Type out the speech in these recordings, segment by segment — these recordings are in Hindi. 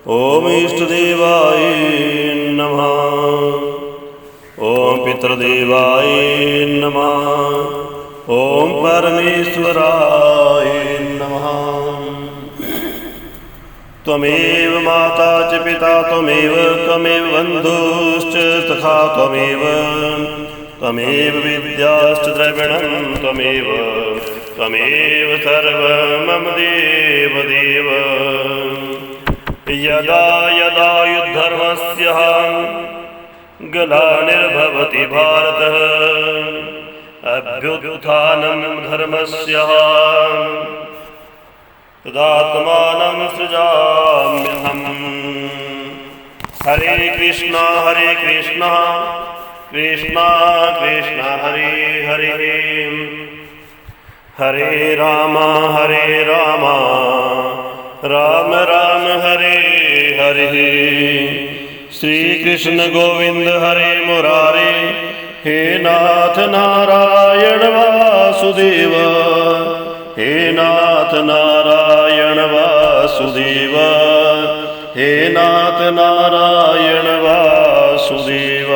ओम इष्टदेवाय नमः। ओम पितृदेवाय नमः। ओम परमेश्वराय नमः। त्वमेव माता च पिता त्वमेव बन्धुश्च तथा त्वमेव विद्याश्च द्रविणं त्वमेव सर्वं मम देव। यदा यदा युद्धधर्मस्य ग्लानिर्भवति भारत अभ्युत्थानं धर्मस्य तदात्मानं सृजाम्यहम्। हरे कृष्णा कृष्णा कृष्णा हरे हरे, हरे राम राम राम हरे हरे। श्री कृष्ण गोविंद हरे मुरारे, हे नाथ नारायण वासुदेव, हे नाथ नारायण वासुदेव, हे नाथ नारायण वासुदेव।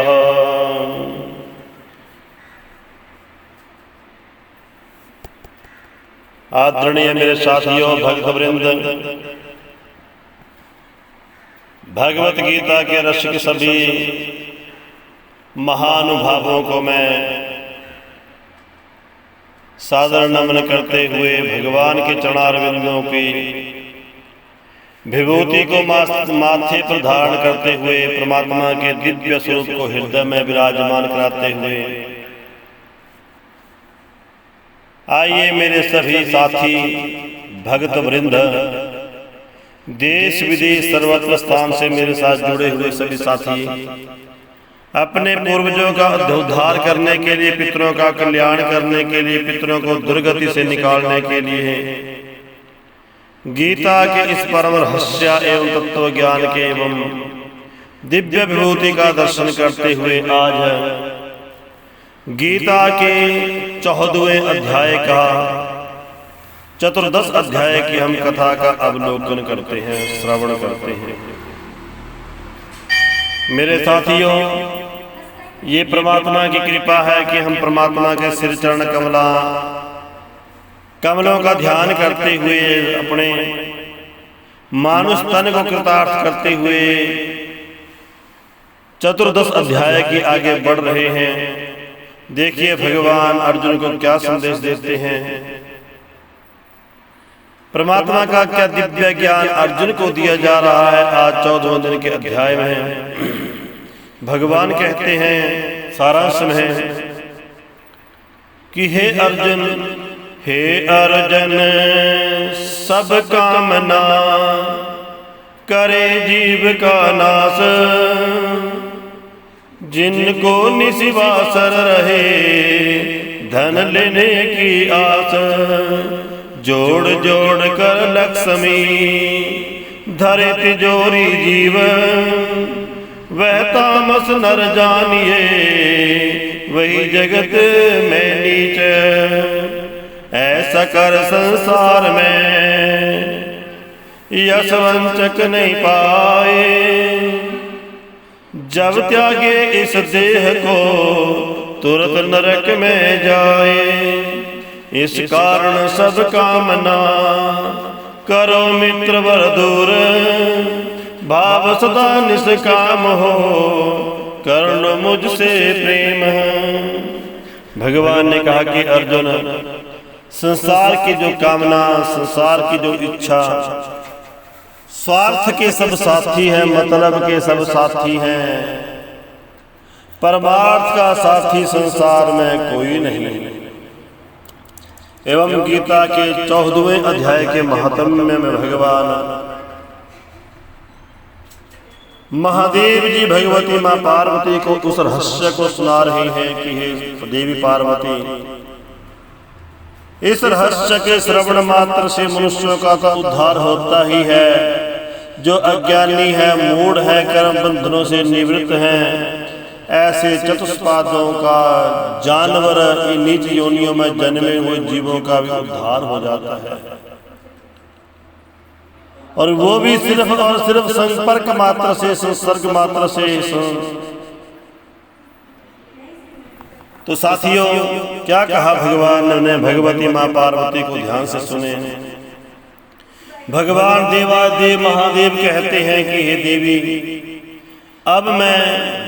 आदरणीय मेरे साथियों, भक्त वृंद, भगवत गीता के रसिक सभी महानुभावों को मैं सादर नमन करते हुए भगवान के चरणारविंदों की विभूति को माथे पर धारण करते हुए परमात्मा के दिव्य स्वरूप को हृदय में विराजमान कराते हुए आइए मेरे सभी साथी भक्त वृंद, देश विदेश सर्वत्र स्थान से मेरे साथ जुड़े हुए सभी साथी अपने पूर्वजों का उद्धार करने के लिए, पितरों का कल्याण करने के लिए, पितरों को दुर्गति से निकालने के लिए गीता के इस परम रहस्य एवं तत्व ज्ञान के एवं दिव्य विभूति का दर्शन करते हुए आज गीता के 14वें अध्याय का चतुर्दश अध्याय की हम कथा का अवलोकन करते हैं, श्रवण करते हैं। मेरे साथियों, ये परमात्मा की कृपा है कि हम परमात्मा के सिर चरण कमलों का ध्यान करते हुए अपने मानुष तन को कृतार्थ करते हुए चतुर्दश अध्याय के आगे बढ़ रहे हैं। देखिए भगवान अर्जुन को क्या संदेश देते हैं, परमात्मा का क्या दिव्य ज्ञान अर्जुन को दिया जा रहा है। आज 14वें दिन के अध्याय में भगवान कहते हैं, सारांश में कि हे अर्जुन सब कामना करे जीव का नाश, जिनको निशिवासर रहे धन लेने की आस, जोड़ जोड़ कर लक्ष्मी धरे तिजोरी जीव, वह तामस नर जानिए वही जगत में नीच। ऐसा कर संसार में यश वंचक नहीं पाए, जब त्यागे इस देह को तुरंत नरक में जाए। इस कारण सब कामना करो मित्र वर दूर, भाव सदा निष्काम हो कर लो मुझसे प्रेम। भगवान ने कहा कि अर्जुन, संसार की जो कामना, संसार की जो इच्छा, स्वार्थ के सब साथी हैं, मतलब के सब साथी हैं, परमार्थ का साथी संसार में कोई नहीं। एवं गीता के 14वें अध्याय के महात्म्य में भगवान महादेव जी भगवती माँ पार्वती को उस रहस्य को सुना रहे हैं कि हे देवी पार्वती, इस रहस्य के श्रवण मात्र से मनुष्यों का तो उद्धार होता ही है। जो अज्ञानी है, मूढ़ है, कर्म बंधनों से निवृत्त हैं, ऐसे चतुष्पादों का, जानवर, इन नीच योनियों में जन्मे हुए जीवों का भी उद्धार हो जाता है। और वो भी सिर्फ और सिर्फ संपर्क मात्र से, संसर्ग मात्र से। तो साथियों, क्या कहा भगवान ने? भगवती माँ पार्वती को ध्यान से सुने। भगवान देवादेव महादेव कहते हैं कि हे देवी, अब मैं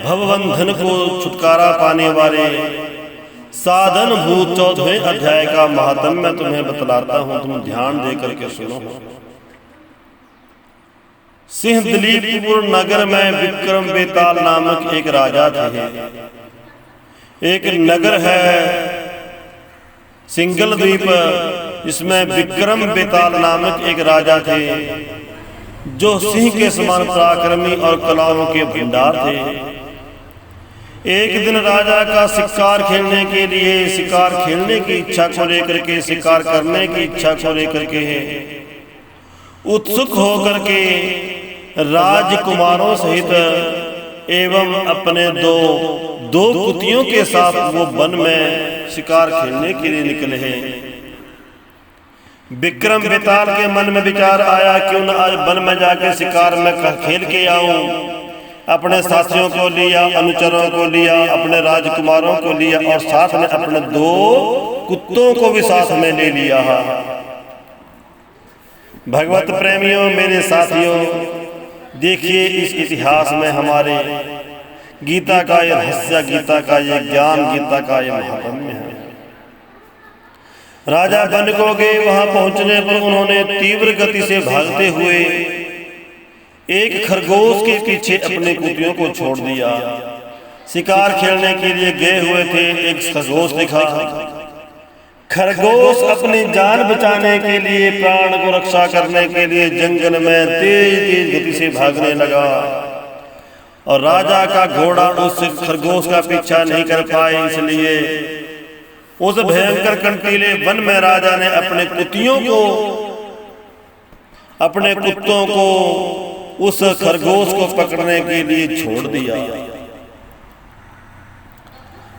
भवबंधन को छुटकारा पाने वाले साधन भूत 14वें अध्याय का महात्म्य मैं तुम्हें बतलाता हूं, तुम ध्यान दे करके सुनो। सिंहदलीपुर नगर में विक्रम बेताल नामक एक राजा थे। एक नगर है सिंगल द्वीप, इसमें विक्रम बेताल नामक एक राजा थे जो सिंह के समान पराक्रमी और कलाओं के भंडार थे। एक दिन राजा का शिकार खेलने के लिए, शिकार खेलने की इच्छा को लेकर के, शिकार करने की इच्छा को लेकर के उत्सुक होकर के राजकुमारों सहित एवं अपने दो कुतियों के साथ वो वन में शिकार खेलने के लिए निकले हैं। विक्रम बेताल के मन में विचार आया, क्यों न आज वन में जाकर शिकार में खेल के आऊं। अपने साथियों को लिया, अनुचरों को लिया, अपने राजकुमारों को लिया और साथ में अपने 2 कुत्तों को भी साथ में ले लिया। भगवत प्रेमियों, मेरे साथियों, देखिए इस इतिहास में हमारे गीता का ये रहस्य, गीता का ये ज्ञान, गीता का ये महात्म्य है। राजा बन को गए, वहां पहुंचने पर उन्होंने तीव्र गति से भागते हुए एक खरगोश के पीछे अपने कुतियों को छोड़ दिया। शिकार खेलने के लिए गए हुए थे, एक खरगोश दिखा। खरगोश अपनी जान बचाने के लिए, प्राण को रक्षा करने के लिए जंगल में तेज गति से भागने लगा और राजा का घोड़ा उस खरगोश का पीछा नहीं कर पाए। इसलिए उस भयंकर कंटीले वन में राजा ने अपने कुत्तों को उस खरगोश को पकड़ने के लिए छोड़ दिया।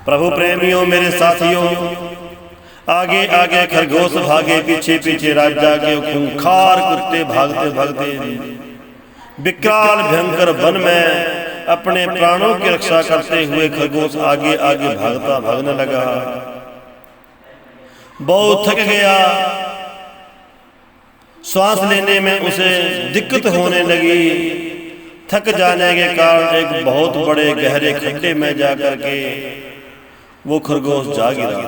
प्रभु प्रेमियों, मेरे साथियों, आगे आगे खरगोश भागे, पीछे पीछे राजा के खूंखार कुत्ते भागते भागते विकराल भयंकर वन में अपने प्राणों की रक्षा करते हुए खरगोश आगे आगे भागने लगा। बहुत थक गया, श्वास लेने में उसे दिक्कत होने लगी। थक जाने के कारण एक बहुत बड़े गहरे खड्डे में जाकर के वो खरगोश जा गिरा।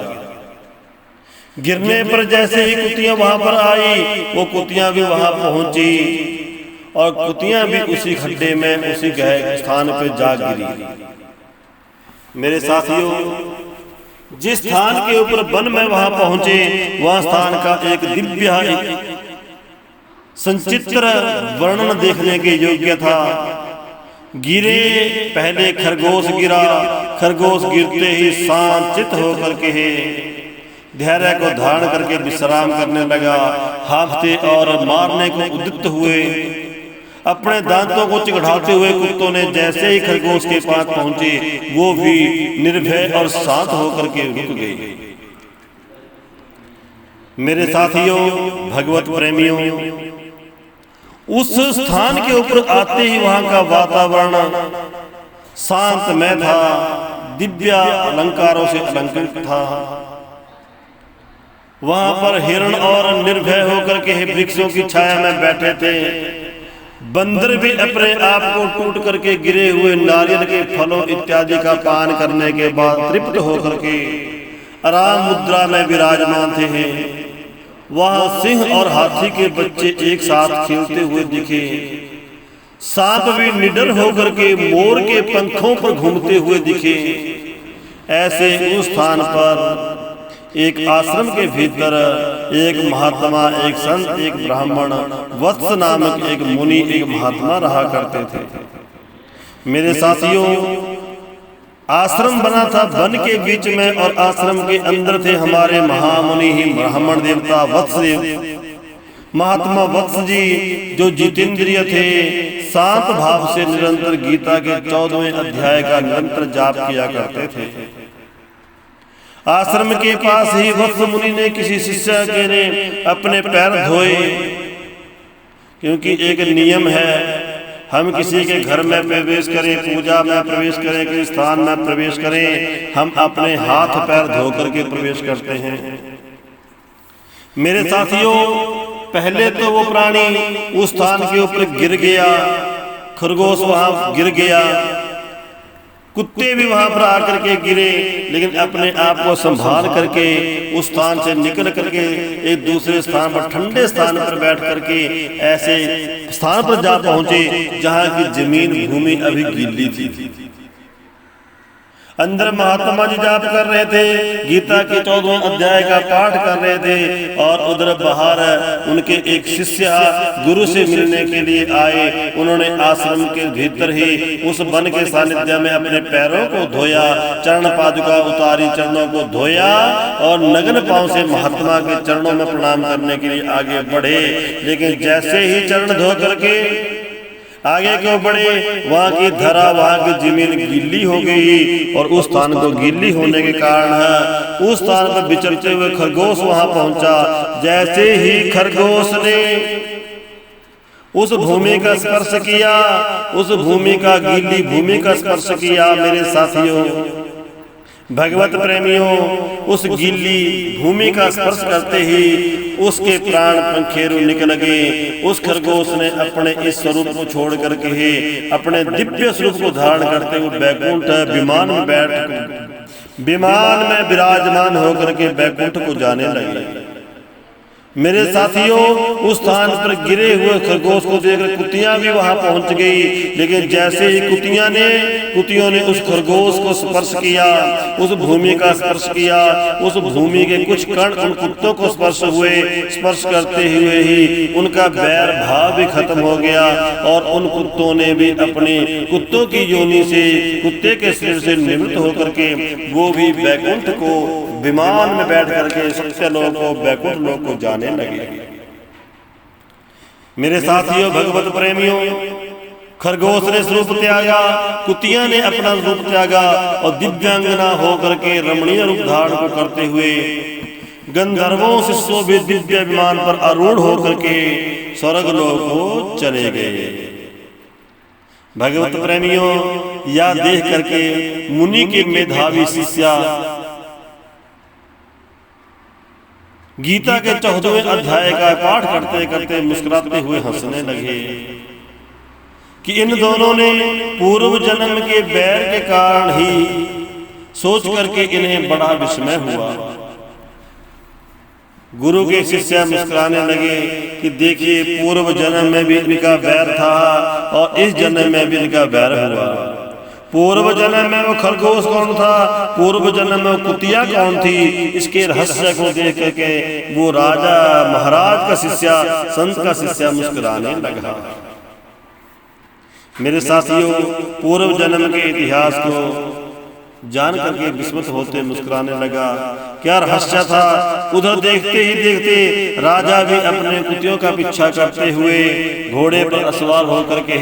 गिरने पर जैसे ही कुतियां वहां पर आई, वो कुतियां भी वहां पहुंची और कुतियां भी उसी खड्डे में, उसी गहरे स्थान पर जा गिरी। मेरे साथियों, जिस स्थान के ऊपर वन में वहां पहुंचे, वह स्थान का एक दिव्य, संचित्र वर्णन देखने के योग्य था। गिरे, पहले खरगोश गिरा। खरगोश गिरते ही शांत होकर के धैर्य को धारण करके विश्राम करने लगा। हाँफते और मारने को उद्युक्त हुए, अपने दांतों को चिढ़ाते हुए कुत्तों ने जैसे ही खरगोश के पास पहुंचे, वो भी निर्भय और शांत होकर के रुक गए। मेरे साथियों, भगवत प्रेमियों, उस स्थान के ऊपर आते ही वहां का वातावरण शांतमय था, दिव्य अलंकारों से अलंकृत था। वहां पर हिरण और निर्भय होकर के वृक्षों की छाया में बैठे थे। बंदर भी अपने आप को टूट करके गिरे हुए नारियल के फलों इत्यादि का पान करने के बाद तृप्त होकर के आराम मुद्रा में विराजमान थे। वहां सिंह और हाथी के बच्चे एक साथ खेलते हुए दिखे। सांप भी निडर होकर के मोर के पंखों पर घूमते हुए दिखे। ऐसे उस स्थान पर एक आश्रम के भीतर एक महात्मा, एक संत, एक ब्राह्मण, वत्स नामक एक मुनि, एक महात्मा रहा करते थे। मेरे साथियों, आश्रम बना था वन के बीच में और आश्रम के अंदर थे हमारे महामुनि ही ब्राह्मण देवता वत्स महात्मा वत्स जी, जो जितेंद्रिय थे, शांत भाव से निरंतर गीता के 14वें अध्याय का निरंतर जाप किया करते थे। आश्रम के पास ही वत्स मुनि ने किसी शिष्य के ने अपने पैर धोए। क्योंकि एक नियम है, हम किसी के घर में प्रवेश करें, पूजा में प्रवेश करें, किसी स्थान में प्रवेश करें, हम अपने हाथ पैर धो करके प्रवेश करते हैं। मेरे साथियों, पहले तो वो प्राणी उस स्थान के ऊपर गिर गया, खरगोश वहां गिर गया, कुत्ते भी वहां पर आकर के गिरे, लेकिन अपने आप को संभाल करके उस स्थान से निकल करके एक दूसरे स्थान पर, ठंडे स्थान पर बैठ करके ऐसे स्थान पर जा पहुंचे जहां की जमीन भूमि अभी गीली थी। अंदर महात्मा जी जाप कर रहे थे, गीता के 14वें अध्याय का पाठ कर रहे थे, और उधर बाहर उनके एक शिष्य गुरु से मिलने के लिए आए। उन्होंने आश्रम के भीतर ही उस वन के सानिध्य में अपने पैरों को धोया, चरण पादुका उतारी, चरणों को धोया और नग्न पांव से महात्मा के चरणों में प्रणाम करने के लिए आगे बढ़े। लेकिन जैसे ही चरण धो करके आगे क्यों बढ़े, वहां की धरा, वहां की जमीन गीली हो गई, और उस स्थान को गीली होने के कारण उस स्थान पर विचरते हुए खरगोश वहां पहुंचा। जैसे ही खरगोश ने उस भूमि का स्पर्श किया, उस भूमि का, गीली भूमि का स्पर्श किया, मेरे साथियों, भगवत प्रेमियों, उस गीली भूमि का स्पर्श करते ही उसके प्राण पंखेरु निकल गए। उस खरगोश ने अपने इस स्वरूप को छोड़ करके ही अपने दिव्य स्वरूप को धारण करते हुए बैकुंठ विमान में बैठ, विमान में विराजमान होकर के बैकुंठ को जाने लगे। मेरे साथियों, उस स्थान पर गिरे हुए खरगोश को देखकर कुतियां भी वहां पहुंच गई, लेकिन जैसे ही कुतियों ने उस खरगोश को स्पर्श किया, उस भूमि का स्पर्श किया, उस भूमि के कुछ कण उन कुत्तों को स्पर्श हुए। स्पर्श करते हुए ही उनका बैर भाव भी खत्म हो गया, और उन कुत्तों ने भी अपने कुत्तों की योनि से, कुत्ते के शरीर से निवृत्त होकर के वो भी बैकुंठ को, विमान में बैठ करके सत्य लोक को, बैकुंठ लोक को जाने लगे। मेरे साथियों, भगवत प्रेमियों, खरगोश ने स्वरूप त्यागा, कुतिया ने अपना रूप त्यागा, और दिव्यांगना होकर के रमणीय रूप धारण को करते हुए गंधर्वों से शोभित दिव्य विमान पर आरूढ़ होकर के स्वर्ग लोक को चले गए। भगवत प्रेमियों, यह देख करके मुनि के मेधावी शिष्या गीता के 14वें अध्याय का पाठ करते करते मुस्कुराते हुए हंसने लगे कि इन दोनों ने पूर्व जन्म के बैर के कारण ही सोच करके इन्हें बड़ा विस्मय हुआ। गुरु के शिष्य मुस्कुराने लगे कि देखिए, पूर्व जन्म में भी इनका बैर था और इस जन्म में भी इनका बैर हुआ। पूर्व जन्म में वो खरगोश कौन था, पूर्व जन्म में कुतिया कौन थी, इसके रहस्य को देख करके वो राजा महाराज का शिष्य, संत का शिष्य मुस्कुराने लगा। मेरे साथियों, पूर्व जन्म के इतिहास को जान करके विस्मित होते मुस्कुराने लगा। क्या रहस्य था? उधर देखते ही देखते राजा भी अपने कुतियों का पीछा करते हुए घोड़े पर सवार होकर के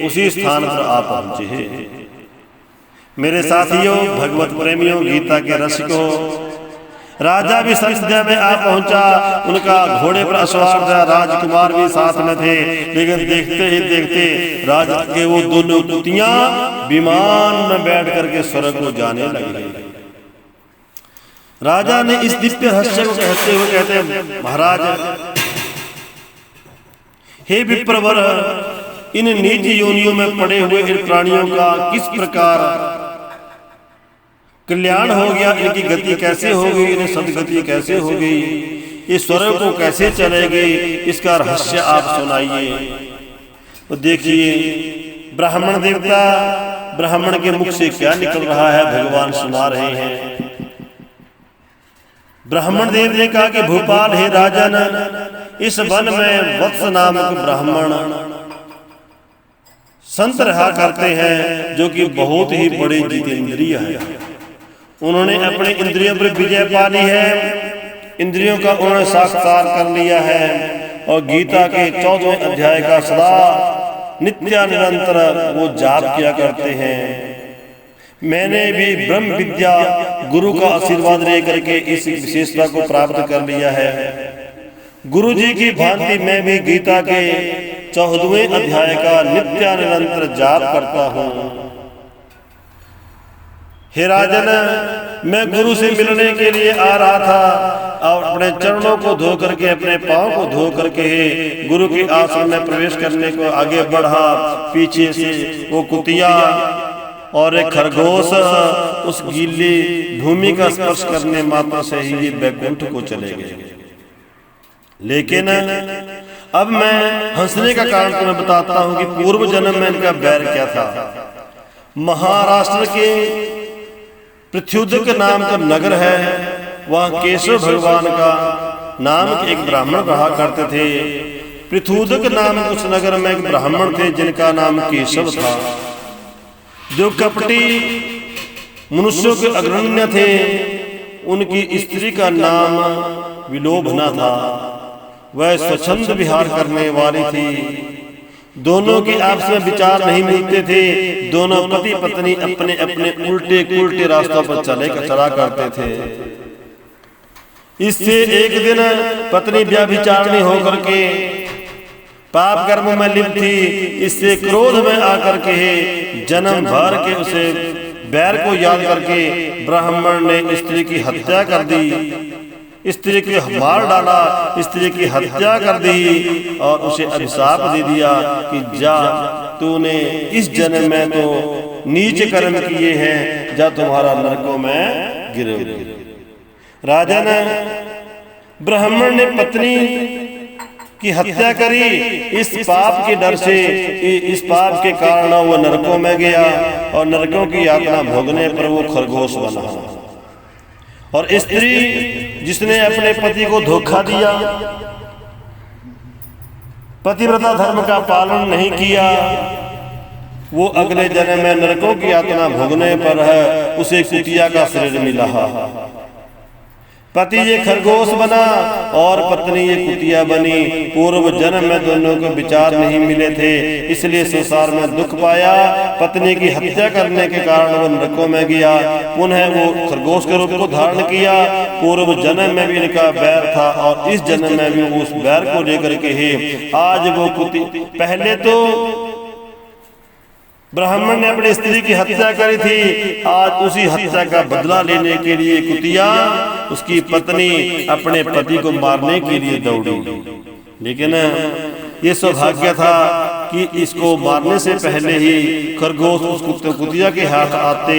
उसी स्थान पर आ पहुंचे। मेरे साथियों, भगवत प्रेमियों, गीता के रसिकों, राजा भी संध्या में आ पहुंचा। उनका घोड़े पर सवार था, राजकुमार भी साथ में थे। लेकिन देखते ही देखते राजा के वो दोनों कुतियां विमान में बैठ करके स्वर्ग को जाने लगे। राजा ने इस दिव्य रहस्य को कहते हुए कहते, महाराज, हे विप्रवर, इन नीच योनियों में पड़े हुए इन प्राणियों का किस प्रकार कल्याण हो गया, इनकी गति कैसे हो गई, इन्हें सदगति कैसे हो गई, इस स्वर्ग को कैसे चले गए, इसका रहस्य आप सुनाइए। तो देखिए, ब्राह्मण देवता, ब्राह्मण के मुख से क्या निकल रहा है भगवान सुना रहे हैं। ब्राह्मण देव ने कहा कि भूपाल, हे राजन, इस वन में वत्स नामक ब्राह्मण संत रहा करते हैं, जो कि बहुत ही बड़े जितेंद्रिय है। उन्होंने अपने इंद्रियों पर विजय पा ली है, इंद्रियों का उन्होंने साक्षात्कार कर लिया है, और गीता के 14वें अध्याय का सदा नित्य निरंतर वो जाप किया करते हैं। मैंने भी ब्रह्म विद्या गुरु का आशीर्वाद लेकर के इस विशेषता को प्राप्त कर लिया है। गुरु जी की भांति मैं भी गीता के 14वें अध्याय का नित्य निरंतर जाप करता हूँ। हे राजन, मैं गुरु से मिलने के लिए आ रहा था और अपने चरणों को धो करके, अपने पांव को धो करके गुरु के आश्रम में प्रवेश करने को आगे बढ़ा। पीछे से वो कुतिया और एक खरगोश उस गीली भूमि का स्पर्श करने मात्र से ही बैकुंठ को चले गए। लेकिन अब मैं हंसने का कारण तुम्हें बताता हूं कि पूर्व जन्म में इनका बैर क्या था। महाराष्ट्र के पृथ्व्युदक नाम का नगर है, वहां केशव भगवान का नाम के एक ब्राह्मण रहा करते थे। पृथ्व्युदक नाम उस नगर में एक ब्राह्मण थे जिनका नाम केशव था, जो कपटी मनुष्यों के अग्रण्य थे। उनकी स्त्री का नाम विलोभना था। वह स्वच्छंद विहार करने वाली थी। दोनों के आपस में विचार नहीं मिलते थे। दोनों पति पत्नी अपने अपने उल्टे उल्टे रास्तों पर चला करते थे। इससे एक दिन पत्नी व्यभिचारिणी होकर के पाप कर्म में लिप्त थी। इससे क्रोध में आकर के जन्म भर के उसे बैर को याद करके ब्राह्मण ने स्त्री की हत्या कर दी। स्त्री को मार डाला, स्त्री की हत्या कर दी और उसे अभिशाप दे दिया कि जा, तूने इस जन्म में तो नीच कर्म किए हैं, जा तुम्हारा नरकों में गिरोगे। राजा ने ब्राह्मण ने पत्नी की हत्या करी। इस पाप के डर से, इस पाप के कारण वो नरकों में गया और नरकों की यातना भोगने पर वो खरगोश बना। और स्त्री जिसने अपने पति को धोखा दिया, पतिव्रता धर्म का पालन नहीं किया, वो अगले जन्म में नरकों की यातना भोगने पर है उसे कुतिया का शरीर मिला। पति ये खरगोश बना और पत्नी ये कुतिया बनी। पूर्व जन्म में दोनों को विचार नहीं मिले थे, इसलिए संसार में दुख पाया। पत्नी की हत्या करने के कारण वो नरकों में गया। पुनः वो खरगोश के रूप को धारण किया। पूर्व जन्म में भी इनका बैर था और इस जन्म में भी उस बैर को लेकर के ही आज वो पहले तो ब्राह्मण ने अपनी स्त्री की हत्या करी थी, आज उसी हत्या का बदला लेने के लिए कुतिया उसकी पत्नी अपने पति को मारने के लिए दौड़ी। लेकिन ये सौभाग्य था कि इसको मारने से पहले ही खरगोश उस कुतिया के हाथ आते।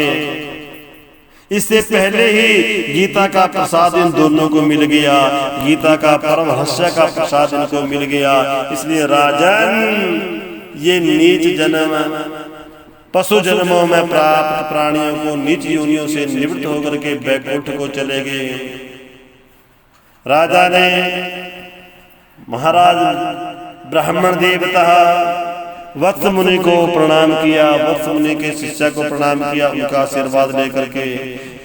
इससे पहले ही गीता का प्रसाद इन दोनों को मिल गया। गीता का परम रहस्य का प्रसाद इनको मिल गया। इसलिए राजन, ये नीच जन्म पशु जन्मों में प्राप्त प्राणियों को नीच योनियों से निवृत्त होकर के बैकुंठ को चले गए। राजा ने महाराज ब्राह्मण देवता वत्स मुनि को प्रणाम किया। वत्स मुनि के शिष्य को प्रणाम किया, उनका आशीर्वाद लेकर के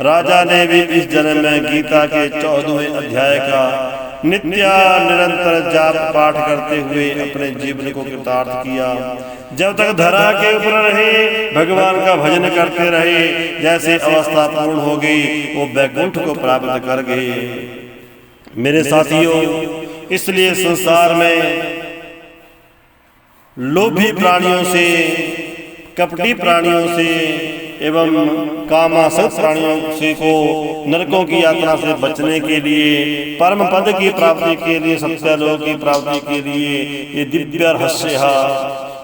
राजा ने भी इस जन्म में गीता के 14वें अध्याय का नित्य निरंतर जाप पाठ करते हुए अपने जीवन को कृतार्थ किया। जब तक धरा के ऊपर रहे, भगवान का भजन करते रहे। जैसे अवस्था पूर्ण हो गई, वो बैकुंठ को प्राप्त कर गए। मेरे साथियों, इसलिए संसार में लोभी प्राणियों से, कपटी प्राणियों से एवं कामासक्त प्राणियों से को नरकों की यात्रा से बचने के लिए, परम पद की प्राप्ति के लिए, सत्यलोक की प्राप्ति के लिए ये दिव्य रहस्य,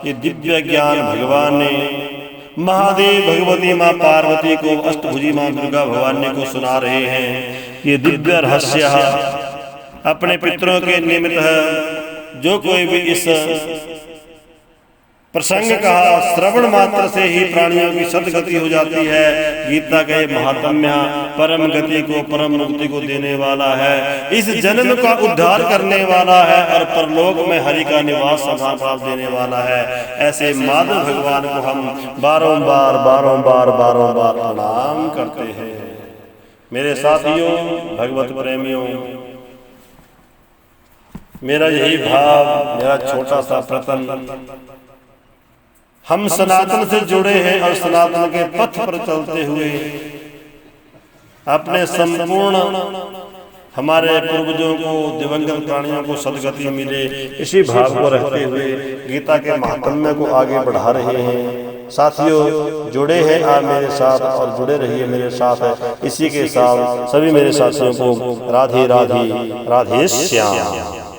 ये दिव्य ज्ञान भगवान ने महादेव भगवती माँ पार्वती को, अष्टभुजी माँ दुर्गा भवानी को सुना रहे हैं। ये दिव्य रहस्य अपने पितरों के निमित्त है। जो कोई भी इस प्रसंग का श्रवण मात्र से ही प्राणियों की सदगति हो जाती है। गीता का ये महात्म्य परम गति को, परम मुक्ति को देने वाला है। इस जन्म का उद्धार करने वाला है और परलोक में हरि का निवास प्राप्त देने वाला है। ऐसे माधव भगवान को हम बारंबार प्रणाम करते हैं। मेरे साथियों, भगवत प्रेमियों, मेरा यही भाव, मेरा छोटा सा प्रयत्न, हम सनातन से जुड़े हैं और सनातन के पथ पर चलते हुए अपने संपूर्ण हमारे पूर्वजों को, दिवंगत प्राणियों को सदगति मिले, इसी भाव को रखते हुए गीता के महात्म्य को आगे बढ़ा रहे हैं। साथियों, जुड़े हैं आप मेरे साथ और जुड़े रहिए मेरे साथ। इसी के साथ सभी मेरे साथियों को राधे राधे, राधे श्याम।